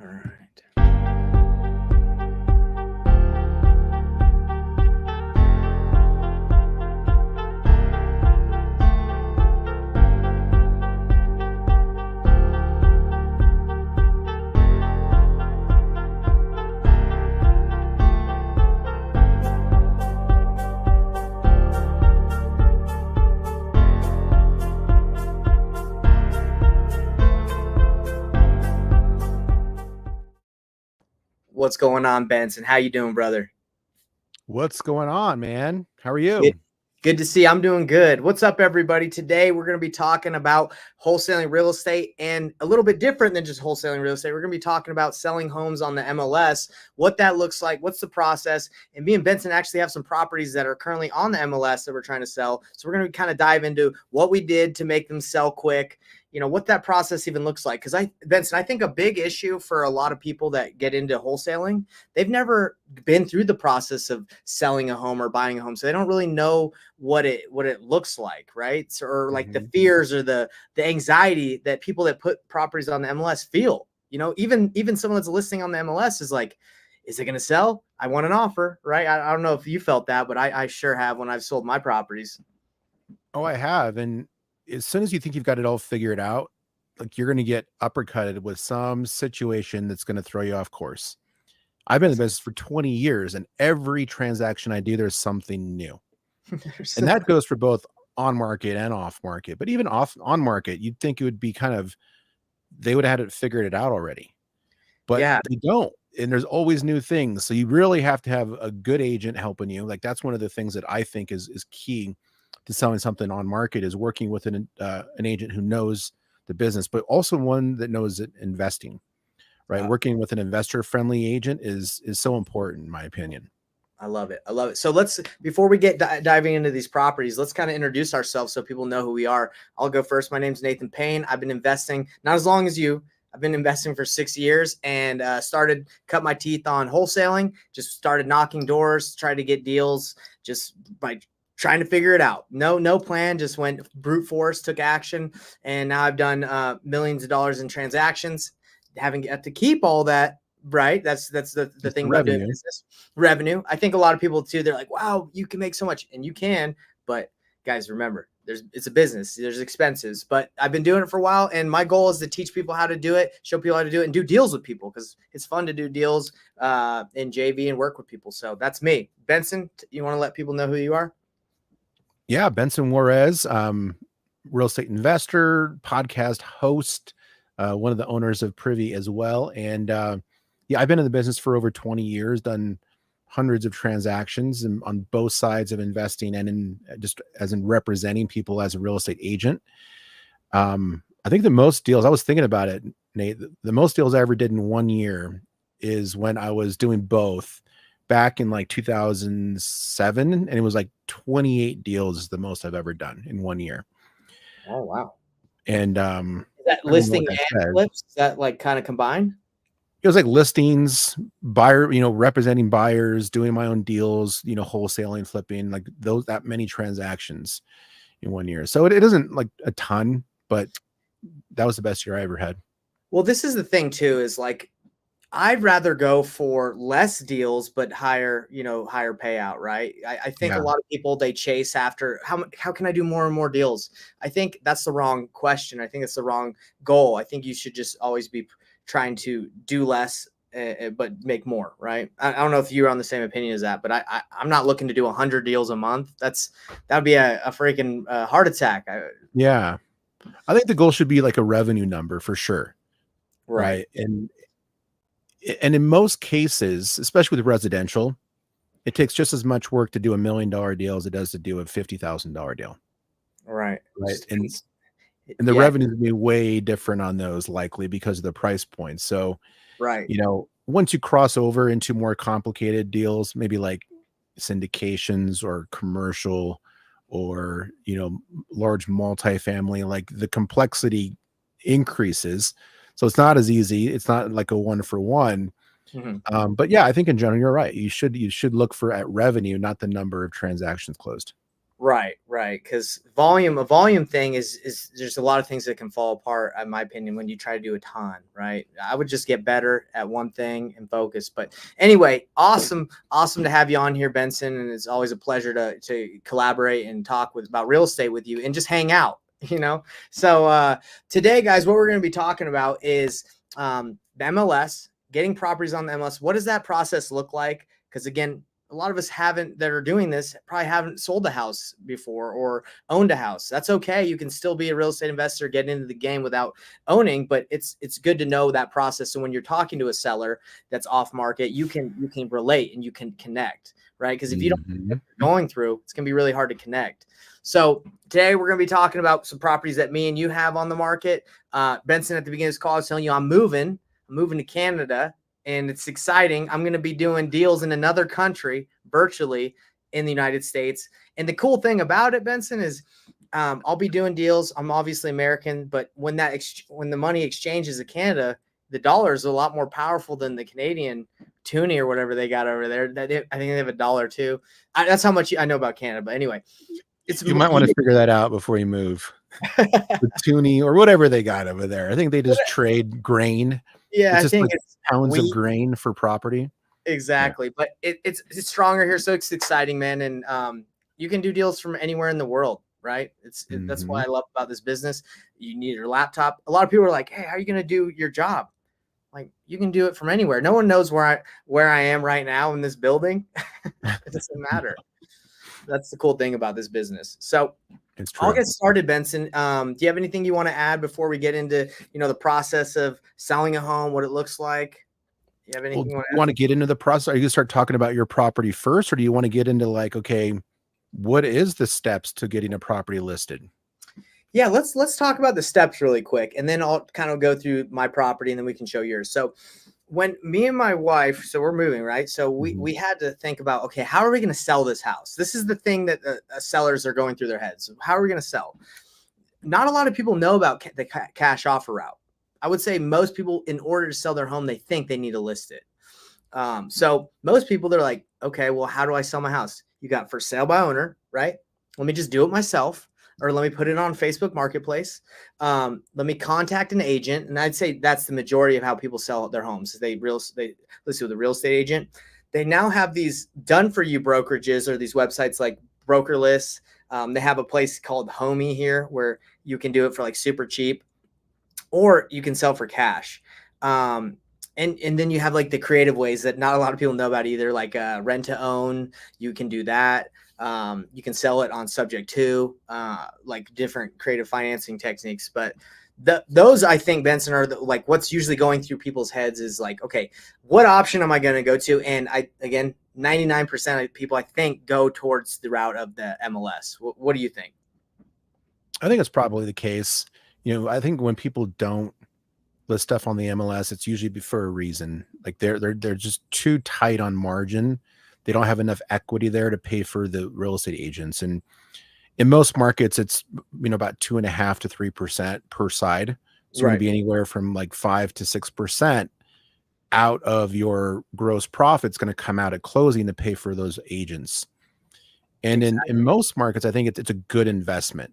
All right. What's going on, Benson? How you doing, brother? What's going on, man? How are you? Good to see you. I'm doing good. What's up, everybody? Today, we're going to be talking about wholesaling real estate, and a little bit different than just wholesaling real estate. We're going to be talking about selling homes on the MLS, what that looks like, what's the process. And me and Benson actually have some properties that are currently on the MLS that we're trying to sell. So we're going to kind of dive into what we did to make them sell quick, what that process even looks like. Because Benson, I think a big issue for a lot of people that get into wholesaling, they've never been through the process of selling a home or buying a home. So they don't really know what it looks like, right? So, or like the fears or the anxiety that people that put properties on the MLS feel. Even someone that's listing on the MLS is like, is it going to sell? I want an offer, right? I don't know if you felt that, but I sure have when I've sold my properties. Oh, I have. And as soon as you think you've got it all figured out, like you're going to get uppercutted with some situation that's going to throw you off course. I've been in the business for 20 years, and every transaction I do, there's something new. And that goes for both on market and off market. But even on market, you'd think it would be they would have had it figured out already. But they don't. And there's always new things. So you really have to have a good agent helping you. Like that's one of the things that I think is key to selling something on market, is working with an agent who knows the business, but also one that knows investing, right? Wow. Working with an investor friendly agent is so important, in my opinion. I love it. So before we get diving into these properties, let's kind of introduce ourselves so people know who we are. I'll go first. My name's Nathan Payne. I've been investing not as long as you. I've been investing for 6 years and cut my teeth on wholesaling, just started knocking doors, tried to get deals just by trying to figure it out. No plan, just went brute force, took action. And now I've done millions of dollars in transactions, having got to keep all that. Right. That's the thing about doing business. Revenue. I think a lot of people too, they're like, wow, you can make so much, and you can, but guys, remember, it's a business. There's expenses, but I've been doing it for a while. And my goal is to teach people how to do it, show people how to do it, and do deals with people, because it's fun to do deals in JV and work with people. So that's me. Benson, you want to let people know who you are? Yeah. Benson Juarez, real estate investor, podcast host, one of the owners of Privy as well. And I've been in the business for over 20 years, done hundreds of transactions on both sides of investing and in representing people as a real estate agent. I think the most deals, I was thinking about it, Nate, the most deals I ever did in 1 year is when I was doing both back in like 2007. And it was like 28 deals is the most I've ever done in 1 year. Oh, wow. And is that listing and flips? Is that like kind of combined? It was like listings, buyer, representing buyers, doing my own deals, wholesaling, flipping, like that many transactions in 1 year. So it isn't like a ton, but that was the best year I ever had. Well, this is the thing too, is like, I'd rather go for less deals, but higher payout, right? I think a lot of people, they chase after how can I do more and more deals? I think that's the wrong question. I think it's the wrong goal. I think you should just always be trying to do less, but make more, right? I don't know if you're on the same opinion as that, but I'm not looking to do 100 deals a month. That'd be a freaking heart attack. Yeah. I think the goal should be like a revenue number for sure. Right. And in most cases, especially with residential, it takes just as much work to do $1 million deal as it does to do a $50,000 deal. Right. And the revenue would be way different on those, likely because of the price point. So, once you cross over into more complicated deals, maybe like syndications or commercial or, large multifamily, like the complexity increases. So it's not as easy. It's not like a 1-for-1. Mm-hmm. But I think in general, you're right. You should look at revenue, not the number of transactions closed. Right, right. Because a volume thing is there's a lot of things that can fall apart, in my opinion, when you try to do a ton, right? I would just get better at one thing and focus. But anyway, awesome to have you on here, Benson. And it's always a pleasure to collaborate and talk about real estate with you and just hang out, you know? So today, guys, what we're going to be talking about is the MLS, getting properties on the MLS. What does that process look like? Because again, a lot of us that are doing this probably haven't sold a house before or owned a house. That's okay. You can still be a real estate investor, get into the game without owning, but it's good to know that process. So when you're talking to a seller that's off market, you can relate and you can connect, right? Because if you don't know what you're going through, it's going to be really hard to connect. So today we're going to be talking about some properties that me and you have on the market. Benson, at the beginning of this call, I was telling you I'm moving to Canada. And it's exciting. I'm going to be doing deals in another country virtually in the United States. And the cool thing about it, Benson, is I'll be doing deals. I'm obviously American, but when the money exchanges to Canada, the dollar is a lot more powerful than the Canadian toonie or whatever they got over there. I think they have $1 too. That's how much I know about Canada. But anyway, You might want to figure that out before you move. The toonie or whatever they got over there. I think they just trade grain. Yeah, it's just I think like it's pounds wheat. of grain for property. Exactly. Yeah. But it's stronger here. So it's exciting, man. And you can do deals from anywhere in the world, right? That's what I love about this business. You need your laptop. A lot of people are like, hey, how are you going to do your job? Like, you can do it from anywhere. No one knows where I am right now in this building. It doesn't matter. That's the cool thing about this business. So I'll get started, Benson. Do you have anything you want to add before we get into, the process of selling a home, what it looks like? You have anything you want to get into the process? Are you going to start talking about your property first, or do you want to get into like, okay, what is the steps to getting a property listed? Yeah, let's talk about the steps really quick, and then I'll kind of go through my property, and then we can show yours. So when me and my wife, so we're moving, right? So we had to think about, okay, how are we going to sell this house? This is the thing that sellers are going through their heads. How are we going to sell? Not a lot of people know about the cash offer route. I would say most people, in order to sell their home, they think they need to list it. So most people, they're like, okay, well, how do I sell my house? You got for sale by owner, right? Let me just do it myself, or let me put it on Facebook Marketplace. Let me contact an agent. And I'd say that's the majority of how people sell their homes. They listen with a real estate agent. They now have these done for you brokerages, or these websites like Brokerless. They have a place called Homey here where you can do it for like super cheap, or you can sell for cash. And then you have like the creative ways that not a lot of people know about either, like rent to own. You can do that. You can sell it on subject to, like different creative financing techniques. But those, I think, Benson, are like what's usually going through people's heads is like, okay, what option am I going to go to? And again, 99% of people, I think, go towards the route of the MLS. What do you think? I think it's probably the case. I think when people don't list stuff on the MLS, it's usually for a reason. Like they're just too tight on margin. They don't have enough equity there to pay for the real estate agents. And in most markets, it's about 2.5% to 3% per side. So you're going to be anywhere from like 5 to 6% out of your gross profits going to come out at closing to pay for those agents. And in most markets, I think it's a good investment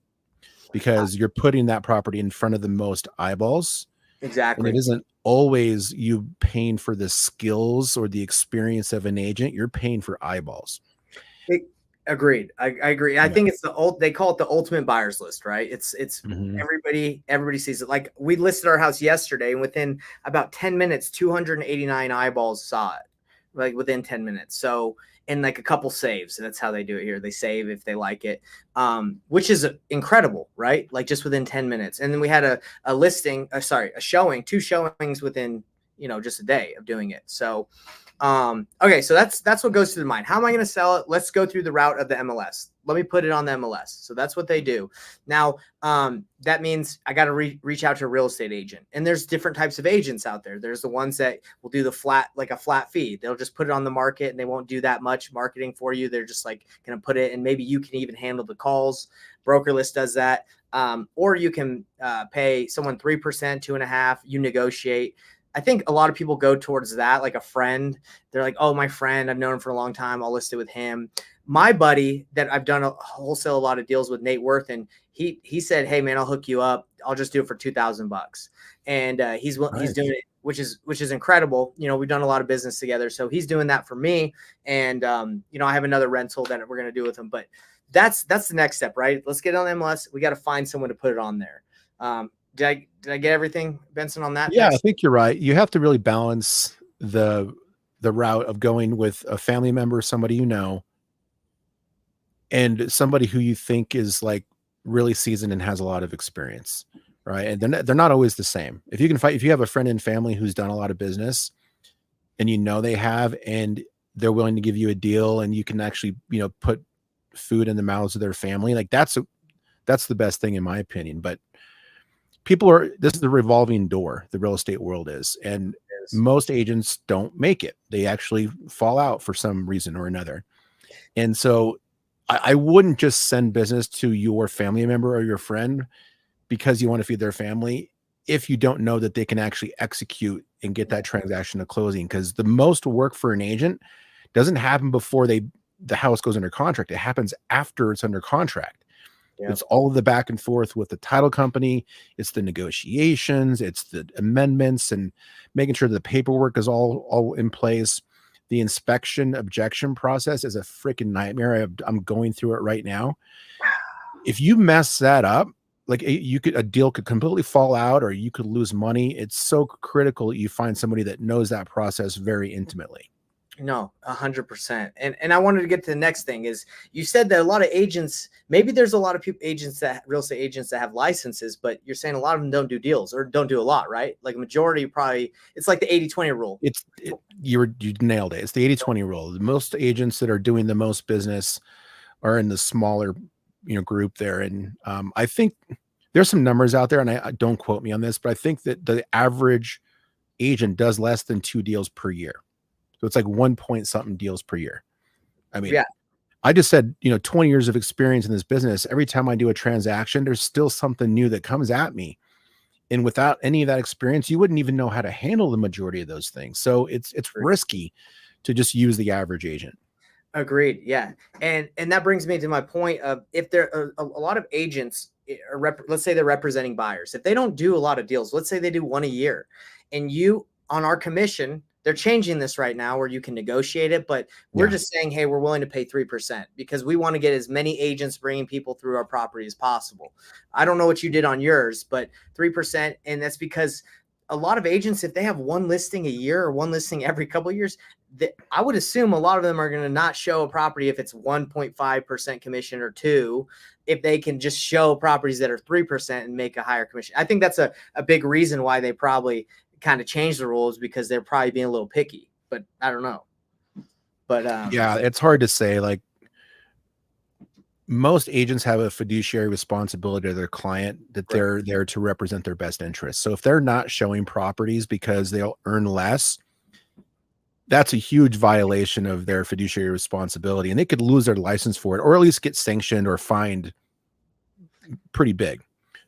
because you're putting that property in front of the most eyeballs. Exactly. And it isn't always you paying for the skills or the experience of an agent. You're paying for eyeballs. Agreed. I agree. I think it's they call it the ultimate buyer's list, right? It's everybody sees it. Like we listed our house yesterday, and within about 10 minutes, 289 eyeballs saw it, like within 10 minutes. So, and like a couple saves. That's how they do it here. They save if they like it, which is incredible, right? Like just within 10 minutes. And then we had a showing, 2 showings within, just a day of doing it. So, okay, so that's what goes through the mind. How am I going to sell it? Let's go through the route of the MLS. Let me put it on the MLS. So that's what they do. Now, that means I got to reach out to a real estate agent. And there's different types of agents out there. There's the ones that will do a flat fee. They'll just put it on the market and they won't do that much marketing for you. They're just like going to put it, and maybe you can even handle the calls. Brokerless does that. Or you can pay someone 3%, 2.5%. You negotiate. I think a lot of people go towards that, like a friend. They're like, oh, my friend, I've known him for a long time. I'll list it with him. my buddy that I've done a wholesale a lot of deals with, Nate Worth, and he said, "Hey man, I'll hook you up. I'll just do it for $2,000." And he's Nice. doing it, which is incredible. You know, we've done a lot of business together, so he's doing that for me. And you know, I have another rental that we're gonna do with him. But that's the next step, right? Let's get on MLS. We got to find someone to put it on there. Did I get everything, Benson, on that? Yeah, I think you're right. You have to really balance the route of going with a family member, somebody you know, and somebody who you think is like really seasoned and has a lot of experience, right? And they're not always the same. If you have a friend and family who's done a lot of business and you know they have, and they're willing to give you a deal, and you can actually, you know, put food in the mouths of their family, like that's the best thing in my opinion. But this is the revolving door, the real estate world is, and most agents don't make it. They actually fall out for some reason or another. And so I wouldn't just send business to your family member or your friend because you want to feed their family if you don't know that they can actually execute and get that transaction to closing. Because the most work for an agent doesn't happen before the house goes under contract. It happens after it's under contract. Yep. It's all of the back and forth with the title company. It's the negotiations. It's the amendments and making sure the paperwork is all in place. The inspection objection process is a freaking nightmare. I'm going through it right now. If you mess that up, like a deal could completely fall out, or you could lose money. It's so critical that you find somebody that knows that process very intimately. No, 100%. And I wanted to get to the next thing is, you said that a lot of agents, maybe there's a lot of real estate agents that have licenses, but you're saying a lot of them don't do deals or don't do a lot, right? Like a majority probably, it's like the 80-20 rule. You nailed it. It's the 80-20 rule. The most agents that are doing the most business are in the smaller, you know, group there. And I think there's some numbers out there, and I don't quote me on this, but I think that the average agent does less than 2 deals per year. So it's like 1 point something deals per year. I mean, yeah. I just said, you know, 20 years of experience in this business. Every time I do a transaction, there's still something new that comes at me. And without any of that experience, you wouldn't even know how to handle the majority of those things. So it's risky to just use the average agent. Agreed. Yeah. And that brings me to my point of, if there are a lot of agents, let's say they're representing buyers, if they don't do a lot of deals, let's say they do one a year, and you, on our commission, they're changing this right now where you can negotiate it, but we're just saying, hey, we're willing to pay 3% because we want to get as many agents bringing people through our property as possible. I don't know what you did on yours, but 3%. And that's because a lot of agents, if they have one listing a year or one listing every couple of years, I would assume a lot of them are going to not show a property if it's 1.5% commission or 2%, if they can just show properties that are 3% and make a higher commission. I think that's a big reason why they probably kind of change the rules, because they're probably being a little picky, but I don't know. But yeah, it's hard to say. Like, most agents have a fiduciary responsibility to their client, that they're there to represent their best interests. So if they're not showing properties because they'll earn less, that's a huge violation of their fiduciary responsibility, and they could lose their license for it, or at least get sanctioned or fined pretty big.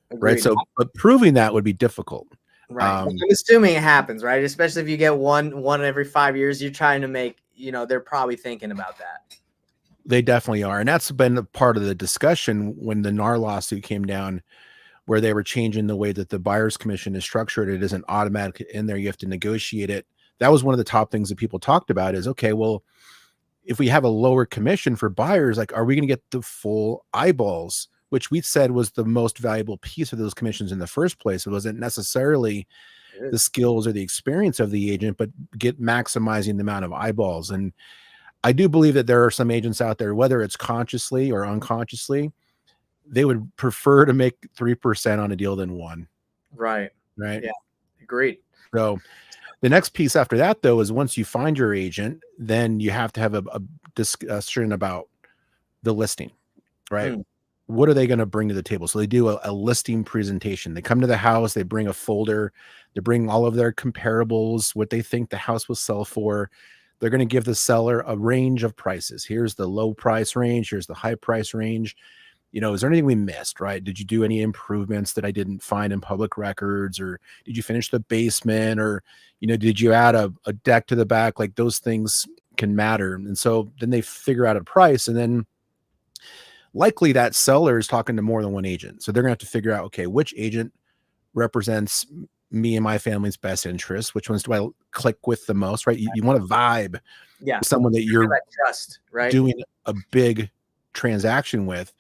Agreed. Right. So, but proving that would be difficult. Right. I'm assuming it happens, right? Especially if you get one every 5 years, you're trying to make, you know, they're probably thinking about that. They definitely are. And that's been a part of the discussion when the NAR lawsuit came down, where they were changing the way that the buyer's commission is structured. It isn't automatic in there. You have to negotiate it. That was one of the top things that people talked about is, okay, well, if we have a lower commission for buyers, like, are we going to get the full eyeballs, which we said was the most valuable piece of those commissions in the first place? It wasn't necessarily the skills or the experience of the agent, but maximizing the amount of eyeballs. And I do believe that there are some agents out there, whether it's consciously or unconsciously, they would prefer to make 3% on a deal than 1%. Right. Right. Yeah. Agreed. So the next piece after that, though, is once you find your agent, then you have to have a discussion about the listing, right? What are they going to bring to the table? So they do a listing presentation. They come to the house, they bring a folder, they bring all of their comparables, what they think the house will sell for. They're going to give the seller a range of prices. Here's the low price range. Here's the high price range. You know, is there anything we missed, right? Did you do any improvements that I didn't find in public records? Or did you finish the basement? Or, you know, did you add a deck to the back? Like, those things can matter. And so then they figure out a price, and then likely that seller is talking to more than one agent. So they're gonna have to figure out, okay, which agent represents me and my family's best interests? Which ones do I click with the most, right? You want to vibe Yeah. with someone that you're That trust, right? doing a big transaction with.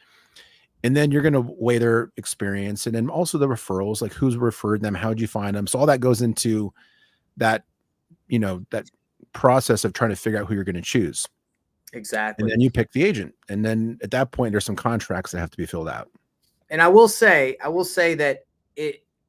And then you're going to weigh their experience, and then also the referrals, like who's referred them, how'd you find them? So all that goes into that, that process of trying to figure out who you're going to choose. Exactly. And then you pick the agent. And then at that point, there's some contracts that have to be filled out. And I will say that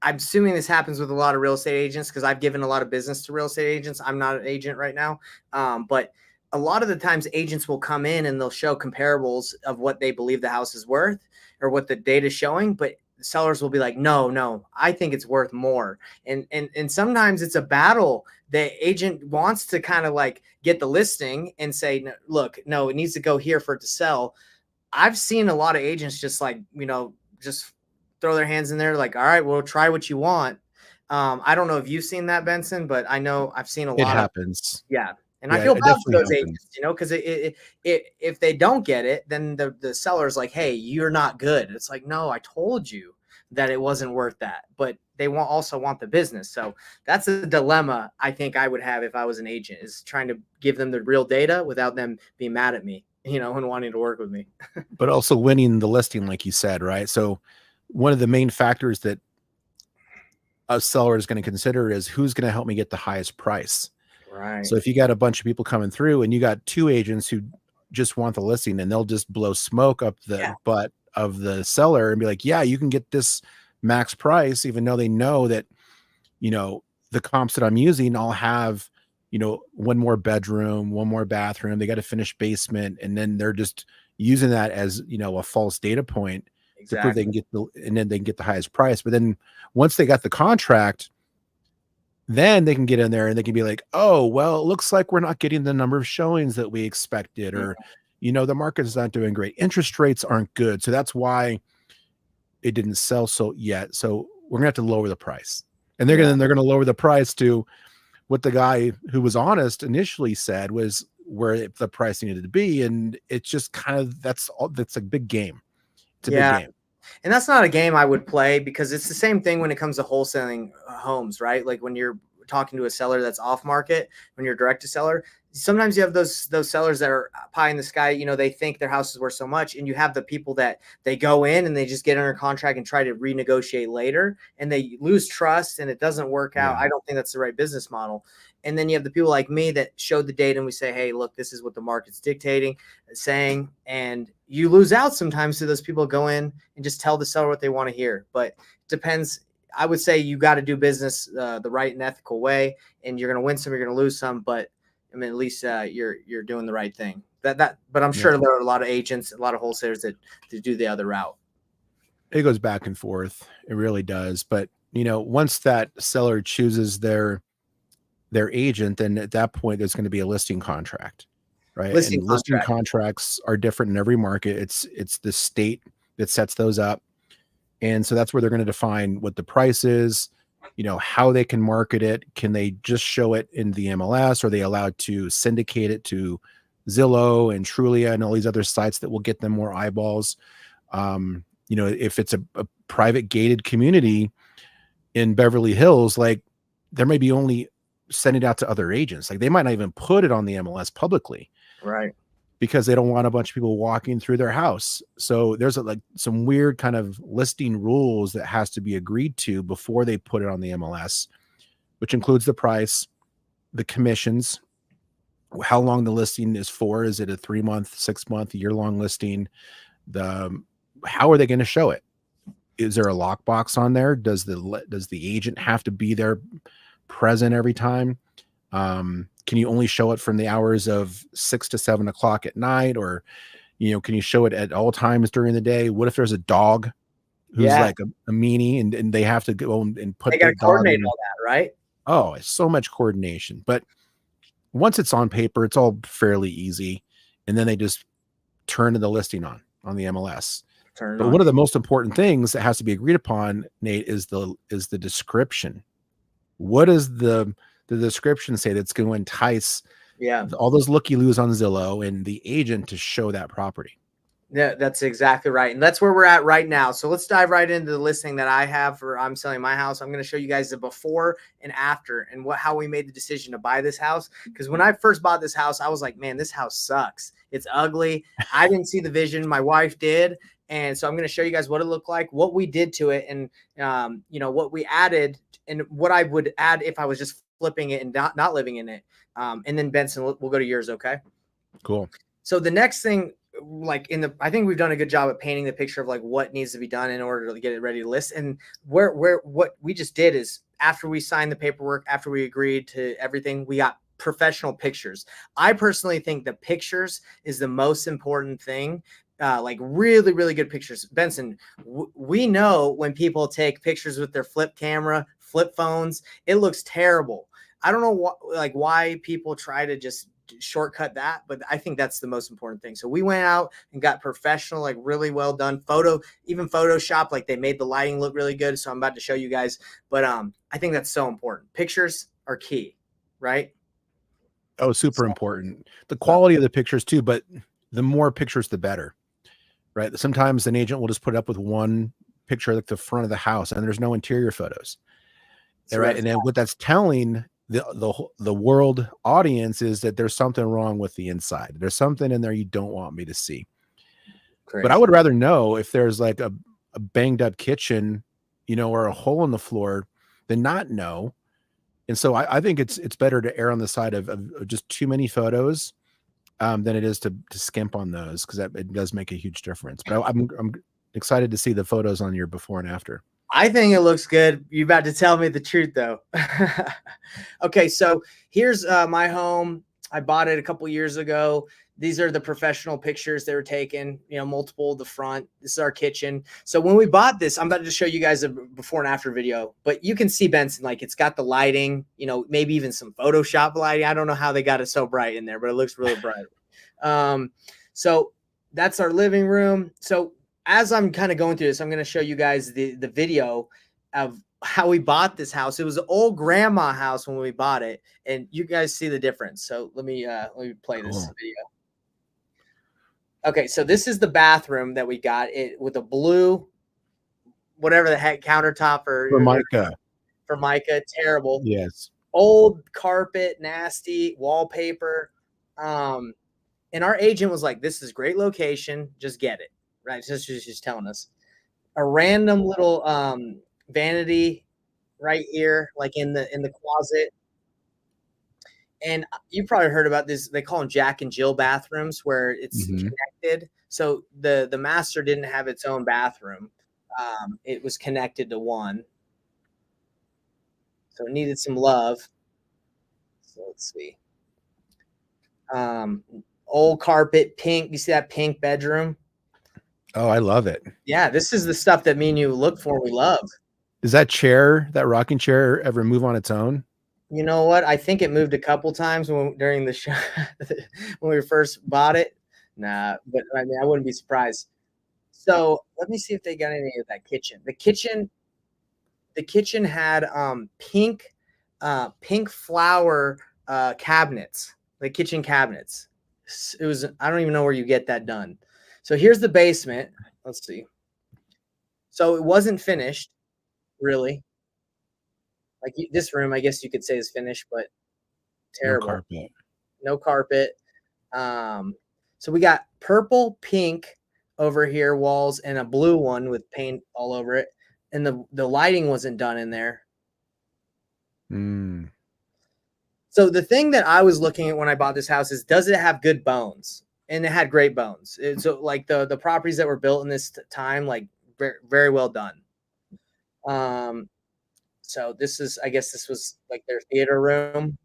I'm assuming this happens with a lot of real estate agents, because I've given a lot of business to real estate agents. I'm not an agent right now. But a lot of the times agents will come in and they'll show comparables of what they believe the house is worth or what the data is showing. But sellers will be like, no, I think it's worth more. And sometimes it's a battle. The agent wants to kind of like get the listing and say, look, no, it needs to go here for it to sell. I've seen a lot of agents just like, just throw their hands in there like, all right, well, try what you want. I don't know if you've seen that, Benson, but I know I've seen a lot. It happens. Yeah. And Yeah, I feel it bad for those definitely agents, because if they don't get it, then the seller's like, hey, you're not good. It's like, no, I told you that it wasn't worth that, but they also want the business. So that's a dilemma I think I would have if I was an agent, is trying to give them the real data without them being mad at me, and wanting to work with me. But also winning the listing, like you said, right? So one of the main factors that a seller is going to consider is who's going to help me get the highest price. Right. So if you got a bunch of people coming through and you got two agents who just want the listing, and they'll just blow smoke up the butt of the seller and be like, yeah, you can get this max price, even though they know that, the comps that I'm using all have, one more bedroom, one more bathroom, they got a finished basement. And then they're just using that as, a false data point to prove they can get and then they can get the highest price. But then once they got the contract, then they can get in there and they can be like, oh, well, it looks like we're not getting the number of showings that we expected, or, the market is not doing great. Interest rates aren't good. So that's why it didn't sell yet. So we're gonna have to lower the price. And they're gonna lower the price to what the guy who was honest initially said was where the price needed to be. And it's just kind of, that's a big game. It's a big game. And that's not a game I would play, because it's the same thing when it comes to wholesaling homes, right? Like when you're talking to a seller that's off market, when you're direct to seller, sometimes you have those sellers that are pie in the sky. They think their house is worth so much, and you have the people that they go in and they just get under contract and try to renegotiate later, and they lose trust and it doesn't work out. I don't think that's the right business model. And then you have the people like me that showed the data and we say, hey, look, this is what the market's saying, and you lose out sometimes to those people go in and just tell the seller what they want to hear. But it depends. I would say you got to do business the right and ethical way, and you're going to win some, you're going to lose some, but I mean, at least you're doing the right thing. But I'm sure there are a lot of agents, a lot of wholesalers that do the other route. It goes back and forth. It really does. But once that seller chooses their agent, then at that point there's going to be a listing contract, right? Listing contracts are different in every market. It's the state that sets those up, and so that's where they're going to define what the price is. How they can market it. Can they just show it in the MLS? Or are they allowed to syndicate it to Zillow and Trulia and all these other sites that will get them more eyeballs? If it's a private gated community in Beverly Hills, like there may be only sending it out to other agents. Like they might not even put it on the MLS publicly. Right. Because they don't want a bunch of people walking through their house. So there's some weird kind of listing rules that has to be agreed to before they put it on the MLS, which includes the price, the commissions, how long the listing is for. Is it a 3-month, 6-month, year-long listing? How are they going to show it? Is there a lockbox on there? Does the agent have to be there present every time? Can you only show it from the hours of 6 to 7 o'clock at night? Or, can you show it at all times during the day? What if there's a dog who's like a meanie and they have to go and put the coordinate all that, right? Oh, it's so much coordination. But once it's on paper, it's all fairly easy. And then they just turn the listing on the MLS. But one of the most important things that has to be agreed upon, Nate, is the description. What does the description say that's going to entice Yeah. all those looky-loos on Zillow and the agent to show that property. Yeah, that's exactly right. And that's where we're at right now. So let's dive right into the listing that I have for I'm selling my house. I'm going to show you guys the before and after and how we made the decision to buy this house. Because when I first bought this house, I was like, man, this house sucks. It's ugly. I didn't see the vision. My wife did. And so I'm going to show you guys what it looked like, what we did to it, and what we added and what I would add if I was just flipping it and not living in it. And then Benson, we'll go to yours. Okay. Cool. So the next thing, I think we've done a good job at painting the picture of like what needs to be done in order to get it ready to list. And what we just did is after we signed the paperwork, after we agreed to everything, we got professional pictures. I personally think the pictures is the most important thing. Like really, really good pictures. Benson, we know when people take pictures with their flip camera, flip phones, it looks terrible. I don't know why people try to just shortcut that, but I think that's the most important thing. So we went out and got professional, like really well done even Photoshop, like they made the lighting look really good. So I'm about to show you guys, but I think that's so important. Pictures are key, right? Oh, super important. The quality of the pictures too, but the more pictures, the better, right? Sometimes an agent will just put up with one picture, like the front of the house, and there's no interior photos. Right. And then what that's telling the world audience is that there's something wrong with the inside. There's something in there you don't want me to see. Crazy. But I would rather know if there's like a banged up kitchen, or a hole in the floor than not know. And so I think it's better to err on the side of just too many photos than it is to skimp on those, because it does make a huge difference. But I'm excited to see the photos on your before and after. I think it looks good. You're about to tell me the truth, though. Okay, so here's my home. I bought it a couple years ago. These are the professional pictures they were taken, multiple of the front. This is our kitchen. So when we bought this, I'm about to show you guys a before and after video, but you can see, Benson, like it's got the lighting, maybe even some Photoshop lighting. I don't know how they got it so bright in there, but it looks really bright. So that's our living room. So as I'm kind of going through this, I'm going to show you guys the video of how we bought this house. It was an old grandma house when we bought it, and you guys see the difference. So let me play this video. Okay, so this is the bathroom that we got it with a blue, whatever the heck, countertop Formica, terrible. Yes. Old carpet, nasty wallpaper. And our agent was like, "This is great location, just get it." Right, just telling us a random little vanity right here, like in the closet. And you probably heard about this. They call them Jack and Jill bathrooms, where it's connected. So the master didn't have its own bathroom; it was connected to one. So it needed some love. So let's see. Old carpet, pink. You see that pink bedroom? Oh, I love it. Yeah, this is the stuff that me and you look for. We love. Does that rocking chair ever move on its own? You know what? I think it moved a couple times during the show when we first bought it. Nah, but I mean, I wouldn't be surprised. So let me see if they got any of that kitchen. The kitchen had pink flower cabinets, like kitchen cabinets. It was, I don't even know where you get that done. So here's the basement. Let's see. So it wasn't finished, really. Like this room, I guess you could say is finished, but terrible. No carpet. So we got purple, pink over here walls, and a blue one with paint all over it. And the lighting wasn't done in there. So the thing that I was looking at when I bought this house is, does it have good bones? And it had great bones. So like the properties that were built in this time, like very, very well done. So I guess this was like their theater room.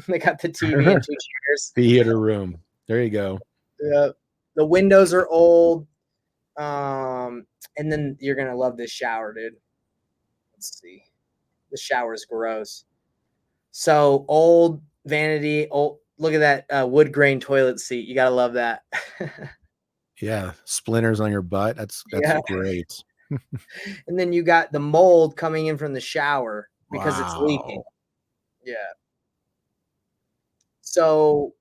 They got the TV and 2 chairs. Theater room. There you go. The windows are old. And then you're going to love this shower, dude. Let's see. The shower is gross. So old vanity. Look at that wood grain toilet seat. You got to love that. Yeah. Splinters on your butt. That's great. And then you got the mold coming in from the shower because it's leaking. Yeah. So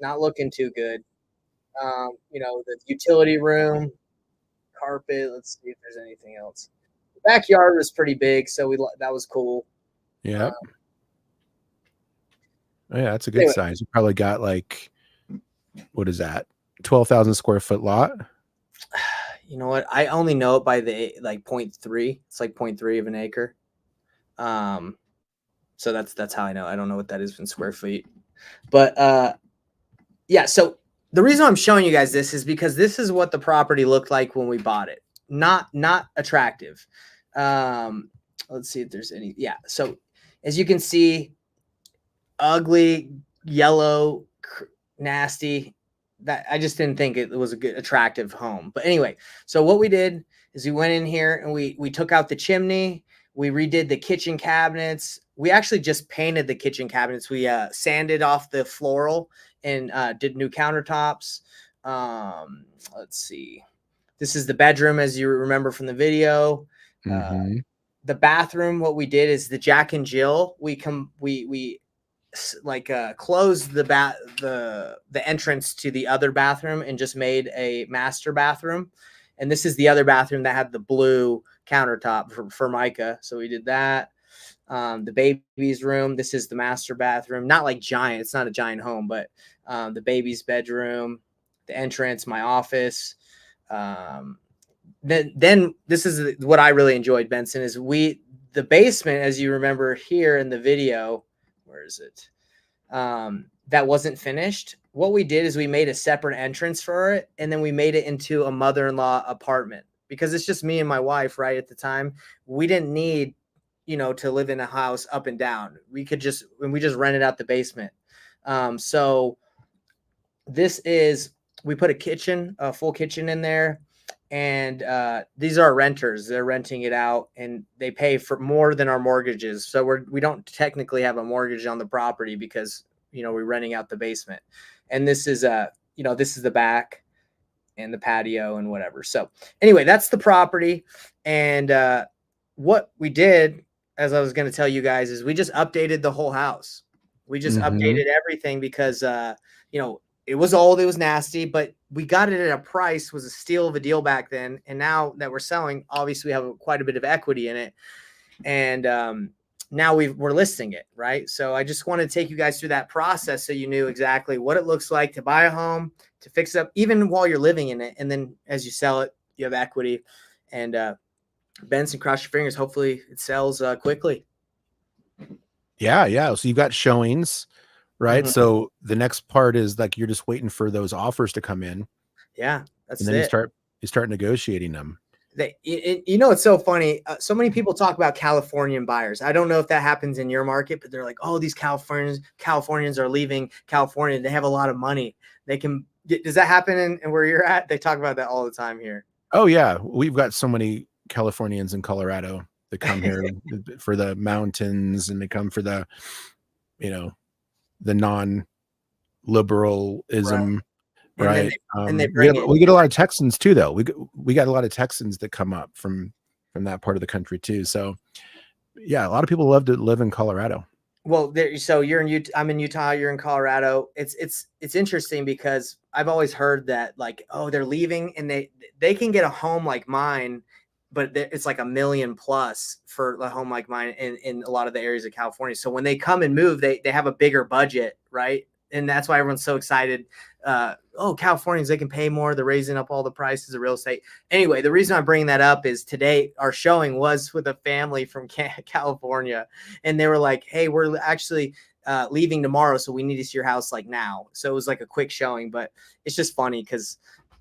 not looking too good. You know, the utility room, carpet. Let's see if there's anything else. The backyard was pretty big, so that was cool. Yeah. Oh, yeah, that's a good Anyway, size. You probably got like, what is that? 12,000 square foot lot. you know what? I only know it by the like 0.3. It's like 0.3 of an acre. So that's how I know. I don't know what that is in square feet. But yeah, so the reason I'm showing you guys this is because this is what the property looked like when we bought it. Not attractive. Let's see if there's any. Yeah. So as you can see, ugly, yellow, nasty. That I just didn't think it was a good attractive home. But anyway, so what we did is we went in here and we took out the chimney, we redid the kitchen cabinets. We actually just painted the kitchen cabinets. We sanded off the floral and did new countertops. Let's see. This is the bedroom, as you remember from the video. The bathroom, what we did is the Jack and Jill. We closed the entrance to the other bathroom and just made a master bathroom. And this is the other bathroom that had the blue countertop for Micah. So we did that. The baby's room. This is the master bathroom. Not like giant. It's not a giant home, but the baby's bedroom, the entrance, my office. Then this is what I really enjoyed, Benson, is the basement, as you remember here in the video. Where is it? That wasn't finished. What we did is we made a separate entrance for it, and then we made it into a mother-in-law apartment because it's just me and my wife, right? At the time, we didn't need, to live in a house up and down. We just rented out the basement. So we put a full kitchen in there. And these are renters. They're renting it out, and they pay for more than our mortgages. So we don't technically have a mortgage on the property because we're renting out the basement. And this is this is the back and the patio and whatever. So anyway, that's the property. And what we did, as I was going to tell you guys, is we just updated the whole house. We just updated everything because it was old, it was nasty, but we got it at a price, was a steal of a deal back then. And now that we're selling, obviously we have quite a bit of equity in it. And now we're listing it, right? So I just wanted to take you guys through that process so you knew exactly what it looks like to buy a home, to fix it up, even while you're living in it. And then as you sell it, you have equity. And Benson, cross your fingers. Hopefully it sells quickly. Yeah. So you've got showings. Right. So the next part is like you're just waiting for those offers to come in. Yeah, that's it. And then you start negotiating them. It's so funny. So many people talk about Californian buyers. I don't know if that happens in your market, but they're like, oh, these Californians are leaving California. They have a lot of money. Does that happen in where you're at? They talk about that all the time here. Oh, yeah. We've got so many Californians in Colorado that come here for the mountains, and they come for the, the non-liberalism, right? We get a lot of Texans too, though. We got a lot of Texans that come up from that part of the country too. So, yeah, a lot of people love to live in Colorado. Well, so you're in Utah. I'm in Utah. You're in Colorado. It's interesting because I've always heard that they're leaving and they can get a home like mine, but it's like $1 million plus for a home like mine in a lot of the areas of California. So when they come and move, they have a bigger budget, right? And that's why everyone's so excited. Californians, they can pay more. They're raising up all the prices of real estate. Anyway, the reason I'm bringing that up is today our showing was with a family from California. And they were like, hey, we're actually leaving tomorrow, so we need to see your house like now. So it was like a quick showing, but it's just funny because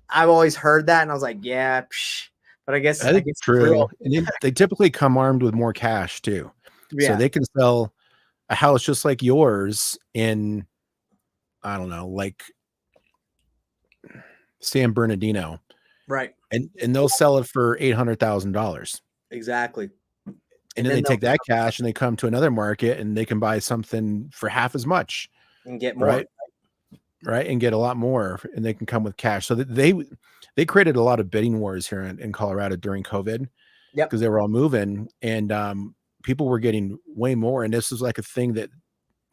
I've always heard that. And I was like, yeah, psh. But I guess that's true. And they typically come armed with more cash too. Yeah. So they can sell a house just like yours in, I don't know, like San Bernardino. Right. And they'll sell it for $800,000. Exactly. And then they take that cash and they come to another market and they can buy something for half as much and get more. Right. And get a lot more, and they can come with cash. So they created a lot of bidding wars here in Colorado during COVID. Yep. Because they were all moving, and people were getting way more. And this was like a thing that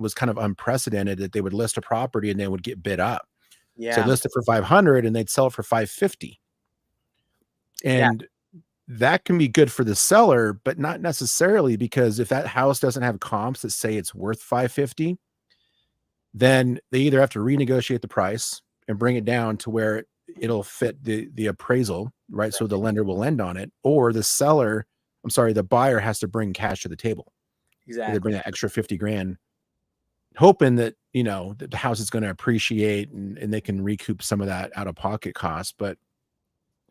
was kind of unprecedented, that they would list a property and they would get bid up. So Yeah. list it for 500 and they'd sell it for 550. And that can be good for the seller, but not necessarily, because if that house doesn't have comps that say it's worth 550, then they either have to renegotiate the price and bring it down to where it'll fit the appraisal, right? So the lender will lend on it, or the buyer has to bring cash to the table. Exactly. They bring that extra 50 grand, hoping that, that the house is going to appreciate and they can recoup some of that out of pocket costs. But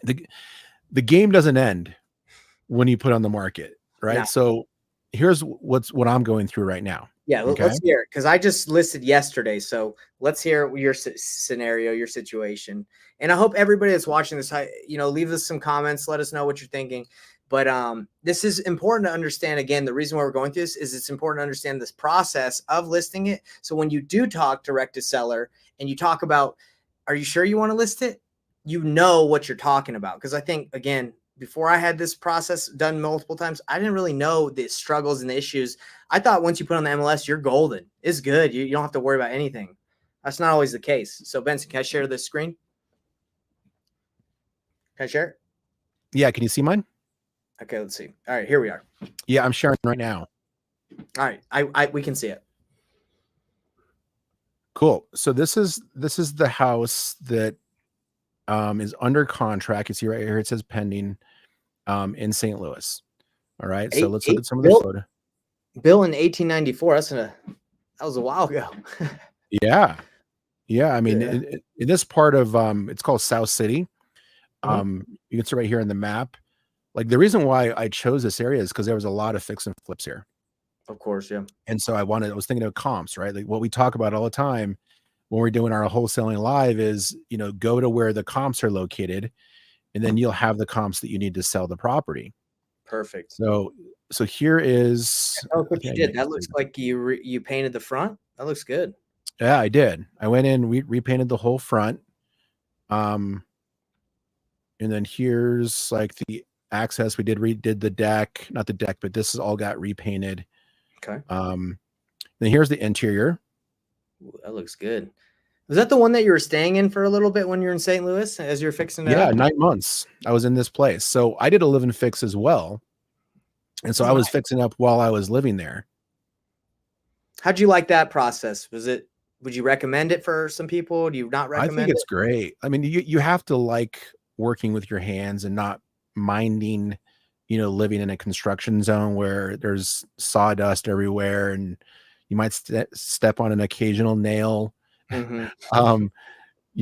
the game doesn't end when you put on the market, right? No. So here's what I'm going through right now. Yeah, Okay? let's hear it, because I just listed yesterday. So let's hear your scenario, your situation. And I hope everybody that's watching this, leave us some comments. Let us know what you're thinking. But this is important to understand. Again, the reason why we're going through this is it's important to understand this process of listing it. So when you do talk direct to seller and you talk about, are you sure you want to list it? You know what you're talking about. Because I think, again, before I had this process done multiple times, I didn't really know the struggles and the issues. I thought once you put on the MLS, you're golden. It's good. You don't have to worry about anything. That's not always the case. So Benson, can I share this screen? Can I share it? Yeah. Can you see mine? Okay, let's see. All right, here we are. Yeah, I'm sharing right now. All right, we can see it. Cool. So this is the house that is under contract. You see right here, it says pending, in St. Louis. All right. So let's look at some of the photo. Built in 1894. That was a while ago. Yeah. I mean, in this part of it's called South City. You can see right here on the map. Like, the reason why I chose this area is because there was a lot of fix and flips here. Of course, yeah. And so I was thinking of comps, right? Like what we talk about all the time when we're doing our wholesaling live is, go to where the comps are located, and then you'll have the comps that you need to sell the property. Perfect. So here is. Oh, what you did. That looks like you painted the front. That looks good. Yeah, I did. I went in, we repainted the whole front. And then here's like the access. We redid the deck, not the deck, but this is all got repainted. Okay. Then here's the interior. Ooh, that looks good. Was that the one that you were staying in for a little bit when you were in St. Louis as you're fixing it? Yeah, 9 months I was in this place. So I did a live and fix as well. And so I was fixing up while I was living there. How'd you like that process? Would you recommend it for some people? Do you not recommend it? I think it's great. I mean, you have to like working with your hands and not minding, living in a construction zone where there's sawdust everywhere and you might step on an occasional nail. You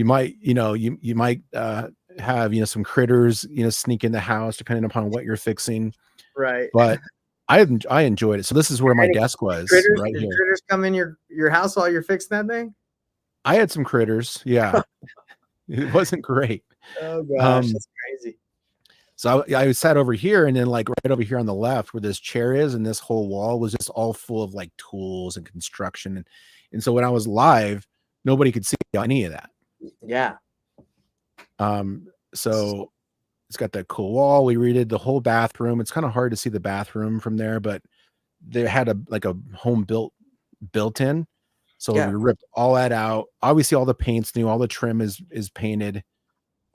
might, you might have, some critters, sneak in the house depending upon what you're fixing. Right. But I enjoyed it. So this is where my desk was. Critters, right here. Critters come in your house while you're fixing that thing? I had some critters. Yeah. It wasn't great. Oh gosh, that's crazy. So I sat over here, and then like right over here on the left where this chair is, and this whole wall was just all full of like tools and construction. And so when I was live, nobody could see any of that. Yeah. So it's got that cool wall. We redid the whole bathroom. It's kind of hard to see the bathroom from there, but they had a home built in. So we ripped all that out. Obviously all the paint's new, all the trim is painted.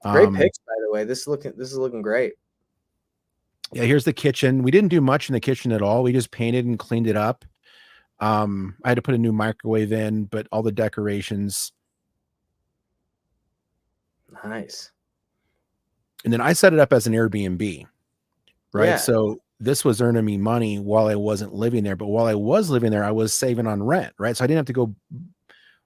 Great pics, by the way. This is looking great. Yeah, here's the kitchen. We didn't do much in the kitchen at all. We just painted and cleaned it up. I had to put a new microwave in, but all the decorations. Nice. And then I set it up as an Airbnb, right? Yeah. So this was earning me money while I wasn't living there, but while I was living there, I was saving on rent, right? So I didn't have to go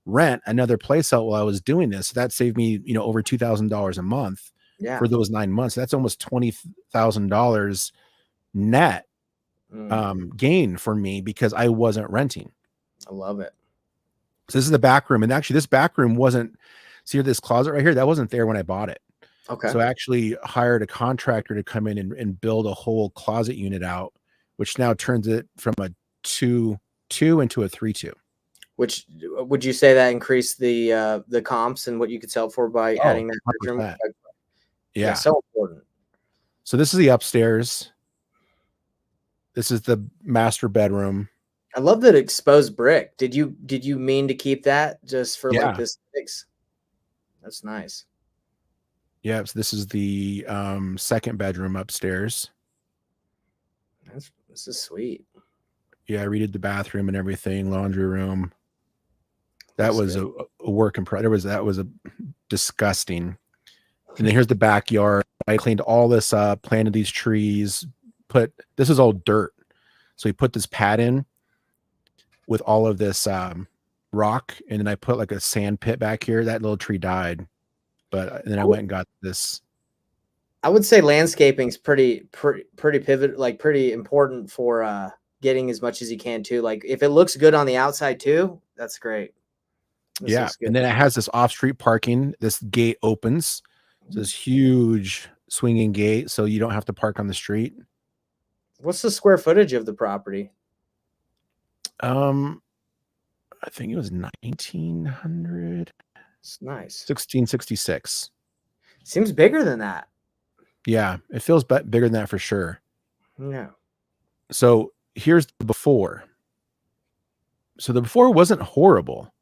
rent another place out while I was doing this. So that saved me, over $2,000 a month for those 9 months. That's almost $20,000 net gain for me because I wasn't renting. I love it. So this is the back room. And actually this back room wasn't, see this closet right here? That wasn't there when I bought it. Okay. So I actually hired a contractor to come in and build a whole closet unit out, which now turns it from a 2-2 into a 3-2. Which would you say that increased the comps and what you could sell for by adding that bedroom? Yeah. So important. So this is the upstairs. This is the master bedroom. I love that exposed brick. Did you mean to keep that just for like Yeah. this fix? That's nice. Yeah. So this is the second bedroom upstairs. This is sweet. Yeah, I redid the bathroom and everything, laundry room. That Looks was good. a work in progress. That was a disgusting. And then here's the backyard. I cleaned all this up, planted these trees, this is all dirt. So we put this pad in with all of this rock, and then I put like a sand pit back here. That little tree died, but and then I went and got this. I would say landscaping is pretty pivot, like pretty important for getting as much as you can too. Like if it looks good on the outside too, that's great. This Yeah, looks good. and then it has this off-street parking. This gate opens. So this huge swinging gate, so you don't have to park on the street. What's the square footage of the property? I think it was 1900. It's nice. 1666. Seems bigger than that. Yeah, it feels bigger than that for sure. Yeah. So here's the before. So the before wasn't horrible.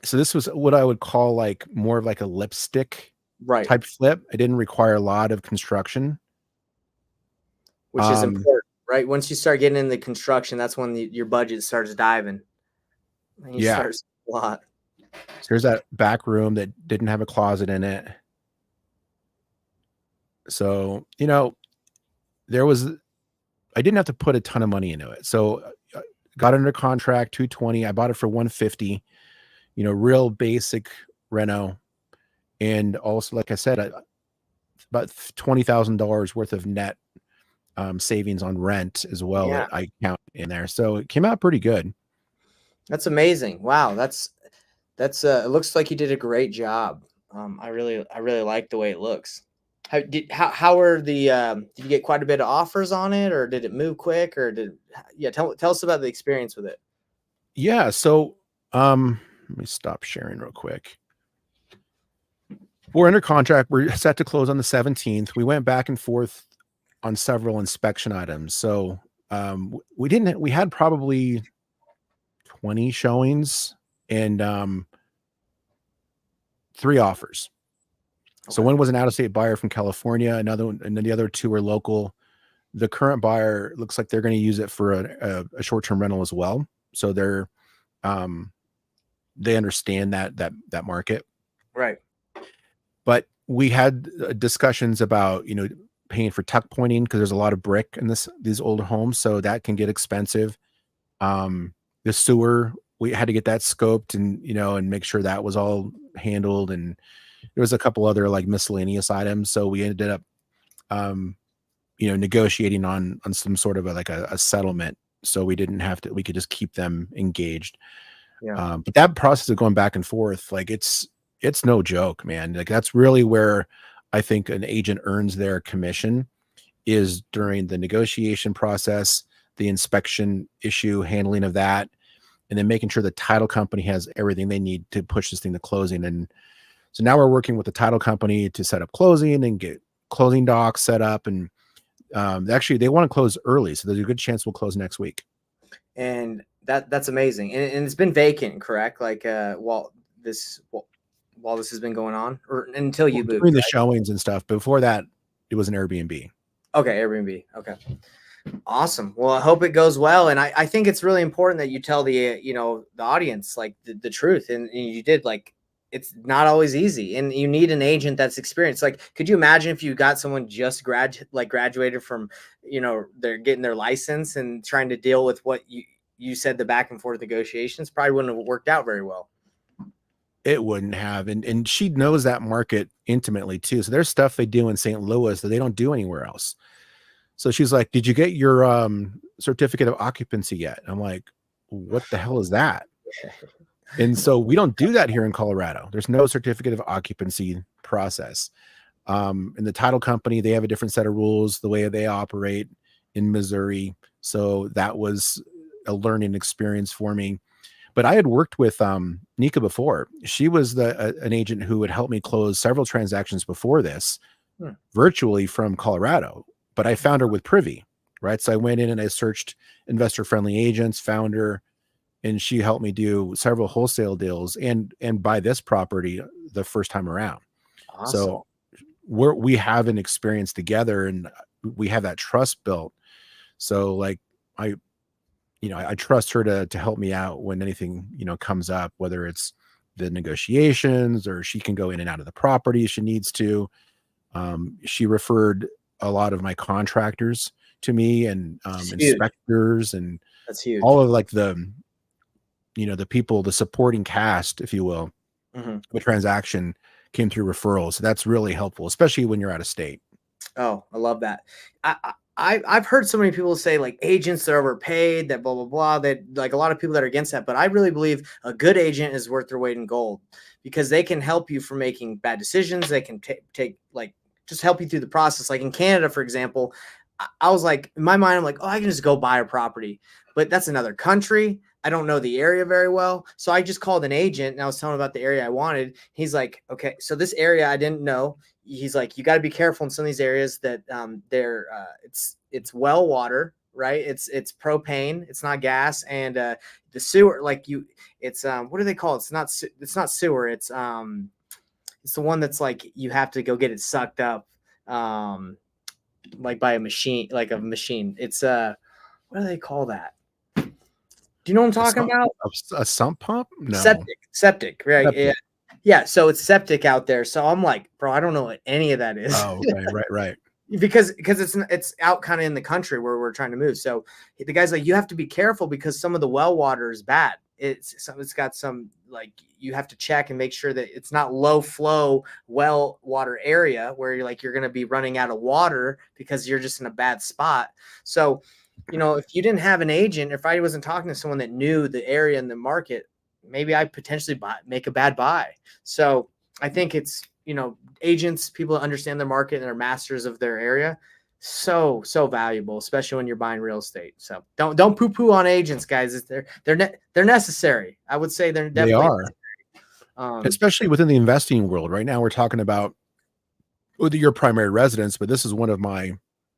So this was what I would call like more of like a lipstick Right. type flip. It didn't require a lot of construction. Which is important, right? Once you start getting into construction, that's when your budget starts diving. And you start a lot. So here's that back room that didn't have a closet in it. So, you know, I didn't have to put a ton of money into it. So got under contract, 220. I bought it for 150, you know, real basic reno. And also, like I said, about $20,000 worth of net savings on rent as well. Yeah. That I count in there. So it came out pretty good. That's amazing. Wow. That's it looks like you did a great job. I really like the way it looks. How were the did you get quite a bit of offers on it, or did it move quick, or tell us about the experience with it. Yeah. So let me stop sharing real quick. We're under contract. We're set to close on the 17th. We went back and forth on several inspection items. So we had probably 20 showings and 3 offers. Okay. So one was an out-of-state buyer from California, another one, and then the other 2 were local. The current buyer looks like they're going to use it for a short-term rental as well. So they understand that market. Right. But we had discussions about, you know, paying for tuck pointing because there's a lot of brick in these old homes, so that can get expensive. The sewer, we had to get that scoped and, you know, and make sure that was all handled. And there was a couple other like miscellaneous items. So we ended up, you know, negotiating on some sort of a settlement. So we didn't have to, we could just keep them engaged. Yeah. But that process of going back and forth, like it's no joke, man. Like that's really where I think an agent earns their commission, is during the negotiation process, the inspection issue, handling of that, and then making sure the title company has everything they need to push this thing to closing. And so now we're working with the title company to set up closing and get closing docs set up. And actually they want to close early, so there's a good chance we'll close next week. And that's amazing. And it's been vacant, correct? Like while this has been going on, or until you moved, during the showings and stuff. Before that, it was an Airbnb. Okay, Airbnb. Okay, awesome. Well, I hope it goes well. And I think it's really important that you tell the the audience like the truth, and you did. Like, it's not always easy, and you need an agent that's experienced. Like, could you imagine if you got someone just graduated from, they're getting their license and trying to deal with what you said, the back and forth negotiations probably wouldn't have worked out very well. It wouldn't have. And she knows that market intimately too. So there's stuff they do in St. Louis that they don't do anywhere else. So she's like, did you get your certificate of occupancy yet? I'm like, what the hell is that? And so we don't do that here in Colorado. There's no certificate of occupancy process. And the title company, they have a different set of rules, the way they operate in Missouri. So that was a learning experience for me. But I had worked with Nika before. She was an agent who would help me close several transactions before this, virtually from Colorado. But I found her with Privy, right? So I went in and I searched investor friendly agents, found her, and she helped me do several wholesale deals and buy this property the first time around. Awesome. So we have an experience together, and we have that trust built. So like I, I trust her to help me out when anything, comes up, whether it's the negotiations or she can go in and out of the property if she needs to. She referred a lot of my contractors to me, and It's huge. inspectors, and That's huge. all of like the people, the supporting cast, if you will, Hmm. the transaction came through referrals. So that's really helpful, especially when you're out of state. Oh, I love that. I've heard so many people say like agents are overpaid, that blah blah blah. That like a lot of people that are against that, but I really believe a good agent is worth their weight in gold because they can help you from making bad decisions. They can take like just help you through the process. Like in Canada, for example, I was like in my mind, I'm like, oh, I can just go buy a property, but that's another country. I don't know the area very well, so I just called an agent and I was telling him about the area I wanted. He's like, okay, so this area I didn't know. He's like, you got to be careful in some of these areas that they're it's well water, right? It's propane, it's not gas, and the sewer, like you, it's what do they call it? It's not sewer. It's the one that's like you have to go get it sucked up, like by a machine, like a machine. It's what do they call that? Do you know what I'm A talking sump, about? a sump pump? No. Septic, right? Yeah, Septic. yeah. So it's septic out there. So I'm like, bro, I don't know what any of that is. Oh, okay. Right. because it's out kind of in the country where we're trying to move. So the guy's like, you have to be careful because some of the well water is bad. It's got some, like, you have to check and make sure that it's not low flow well water area where you're going to be running out of water because you're just in a bad spot. So, if you didn't have an agent, if I wasn't talking to someone that knew the area and the market, maybe I potentially make a bad buy. So I think it's, agents, people that understand their market and are masters of their area, so valuable, especially when you're buying real estate. So don't poo poo on agents, guys. They're necessary. I would say they're They definitely are, necessary. especially within the investing world. Right now, we're talking about your primary residence, but this is one of my,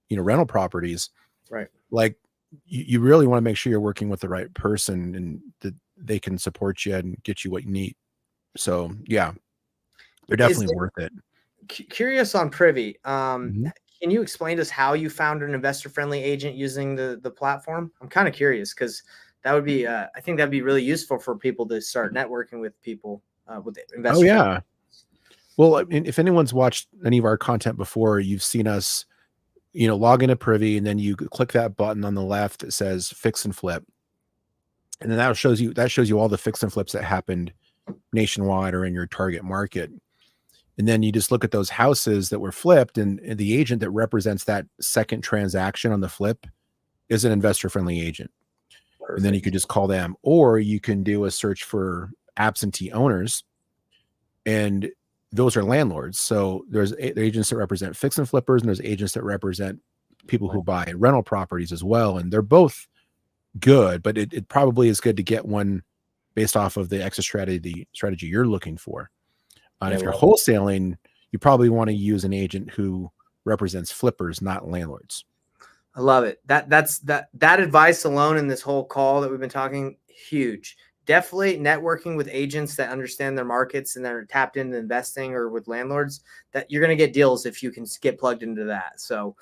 rental properties. Right. Like you really want to make sure you're working with the right person and that they can support you and get you what you need. So yeah, they're definitely worth it. Curious on Privy. Mhm. Can you explain to us how you found an investor friendly agent using the platform? I'm kind of curious because that would be, I think that'd be really useful for people to start networking with people with Oh investor friendly. yeah. Well, I mean, if anyone's watched any of our content before, you've seen us, log into Privy, and then you click that button on the left that says fix and flip. And then that shows you all the fix and flips that happened nationwide or in your target market. And then you just look at those houses that were flipped, and the agent that represents that second transaction on the flip is an investor friendly agent. Perfect. And then you could just call them, or you can do a search for absentee owners, and those are landlords. So there's agents that represent fix and flippers, and there's agents that represent people who buy rental properties as well. And they're both good, but it probably is good to get one based off of the exit strategy you're looking for. And if you're wholesaling, you probably want to use an agent who represents flippers, not landlords. I love it. That advice alone in this whole call that we've been talking, huge. Definitely networking with agents that understand their markets and that are tapped into investing, or with landlords, that you're going to get deals if you can get plugged into that. So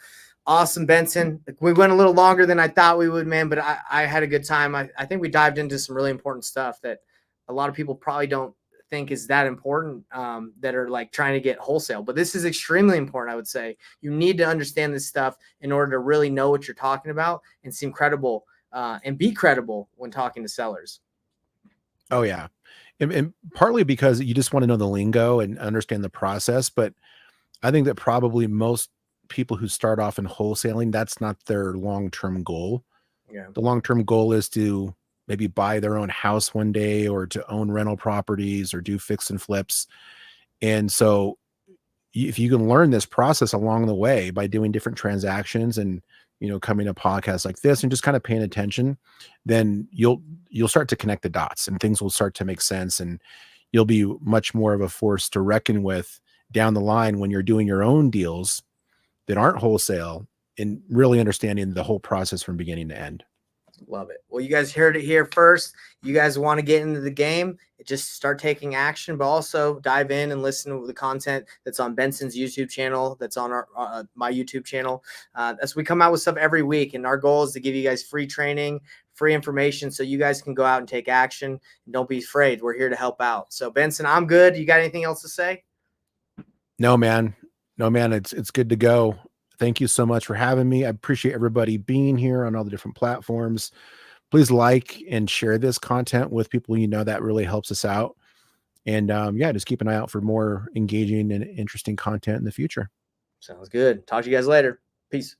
awesome, Benson. We went a little longer than I thought we would, man, but I had a good time. I think we dived into some really important stuff that a lot of people probably don't think is that important, that are like trying to get wholesale, but this is extremely important. I would say you need to understand this stuff in order to really know what you're talking about and seem credible, and be credible when talking to sellers. Oh yeah. And partly because you just want to know the lingo and understand the process. But I think that probably most people who start off in wholesaling, that's not their long-term goal. Yeah. The long-term goal is to maybe buy their own house one day, or to own rental properties, or do fix and flips. And so if you can learn this process along the way by doing different transactions and, coming to podcasts like this and just kind of paying attention, then you'll start to connect the dots and things will start to make sense. And you'll be much more of a force to reckon with down the line when you're doing your own deals that aren't wholesale, and really understanding the whole process from beginning to end. Love it. Well, you guys heard it here first. You guys want to get into the game, just start taking action, but also dive in and listen to the content that's on Benson's YouTube channel, that's on our my YouTube channel. As we come out with stuff every week, and our goal is to give you guys free training, free information, so you guys can go out and take action. And don't be afraid. We're here to help out. So, Benson, I'm good. You got anything else to say? No, man. It's good to go. Thank you so much for having me. I appreciate everybody being here on all the different platforms. Please like and share this content with people you know. That really helps us out. And yeah, just keep an eye out for more engaging and interesting content in the future. Sounds good. Talk to you guys later. Peace.